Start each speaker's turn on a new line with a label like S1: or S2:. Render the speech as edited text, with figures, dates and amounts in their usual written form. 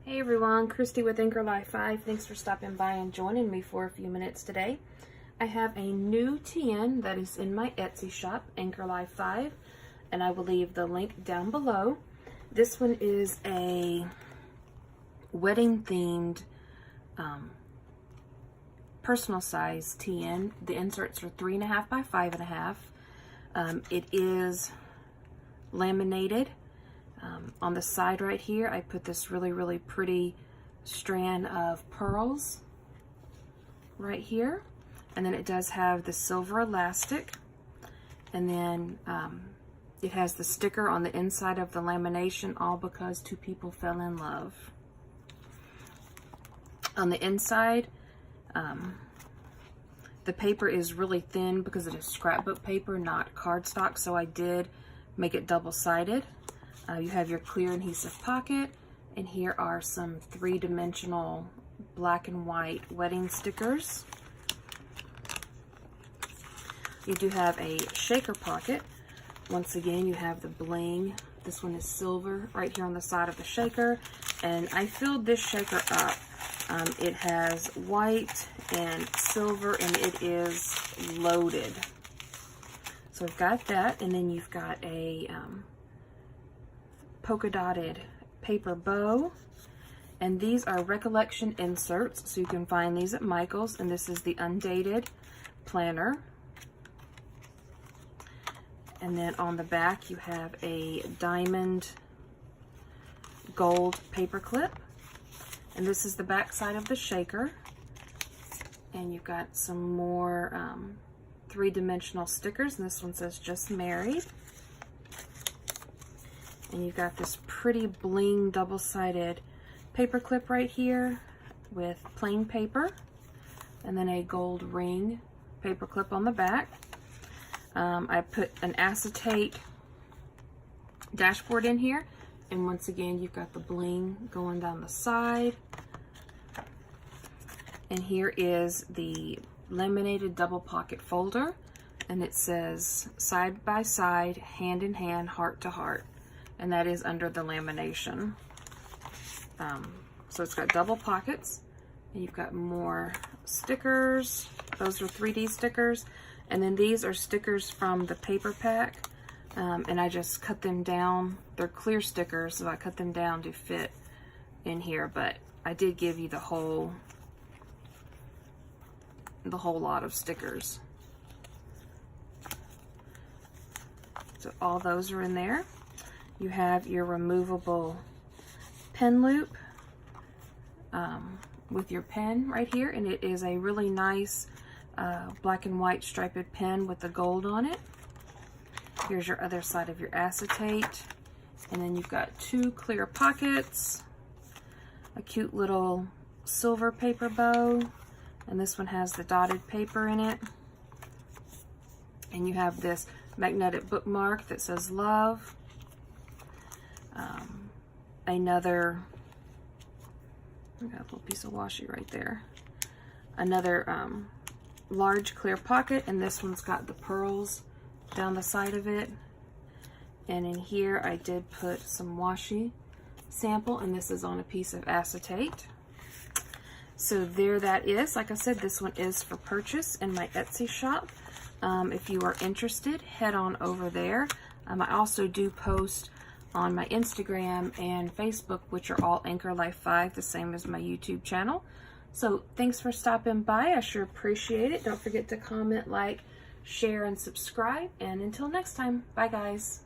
S1: Hey everyone, Christy with Anchor Life 5. Thanks for stopping by and joining me for a few minutes today. I have a new TN that is in my Etsy shop, Anchor Life 5, and I will leave the link down below. This one is a wedding themed personal size TN. The inserts are 3.5 by 5.5. It is laminated. On the side right here, I put this really pretty strand of pearls right here. And then it does have the silver elastic. And then it has the sticker on the inside of the lamination, all because two people fell in love. On the inside, the paper is really thin because it is scrapbook paper, not cardstock, so I did make it double-sided. You have your clear adhesive pocket, and here are some three-dimensional black and white wedding stickers. You do have a shaker pocket. Once again, you have the bling. This one is silver right here on the side of the shaker, and I filled this shaker up. It has white and silver, and it is loaded. So we've got that, and then you've got a polka dotted paper bow, and these are recollection inserts, so you can find these at Michael's, and this is the undated planner. And then on the back you have a diamond gold paper clip, and this is the back side of the shaker. And you've got some more three-dimensional stickers, and this one says just married. And you've got this pretty bling double-sided paper clip right here with plain paper, and then a gold ring paper clip on the back. I put an acetate dashboard in here, and once again you've got the bling going down the side. And here is the laminated double pocket folder, and it says side by side, hand in hand, heart to heart. And that is under the lamination. So it's got double pockets, and you've got more stickers. Those are 3D stickers. And then these are stickers from the paper pack, and I just cut them down. They're clear stickers, so I cut them down to fit in here, but I did give you the whole lot of stickers. So all those are in there. You have your removable pen loop with your pen right here, and it is a really nice black and white striped pen with the gold on it. Here's your other side of your acetate, and then you've got two clear pockets, a cute little silver paper bow, and this one has the dotted paper in it. And you have this magnetic bookmark that says love. Another, I got a little piece of washi right there. Another large clear pocket, and this one's got the pearls down the side of it. And in here I did put some washi sample, and this is on a piece of acetate. So there that is. Like I said, this one is for purchase in my Etsy shop. If you are interested, head on over there. I also do post on my Instagram and Facebook, which are all Anchor Life 5, the same as my YouTube channel. So thanks for stopping by. I sure appreciate it. Don't forget to comment, like, share, and subscribe. And until next time, bye guys.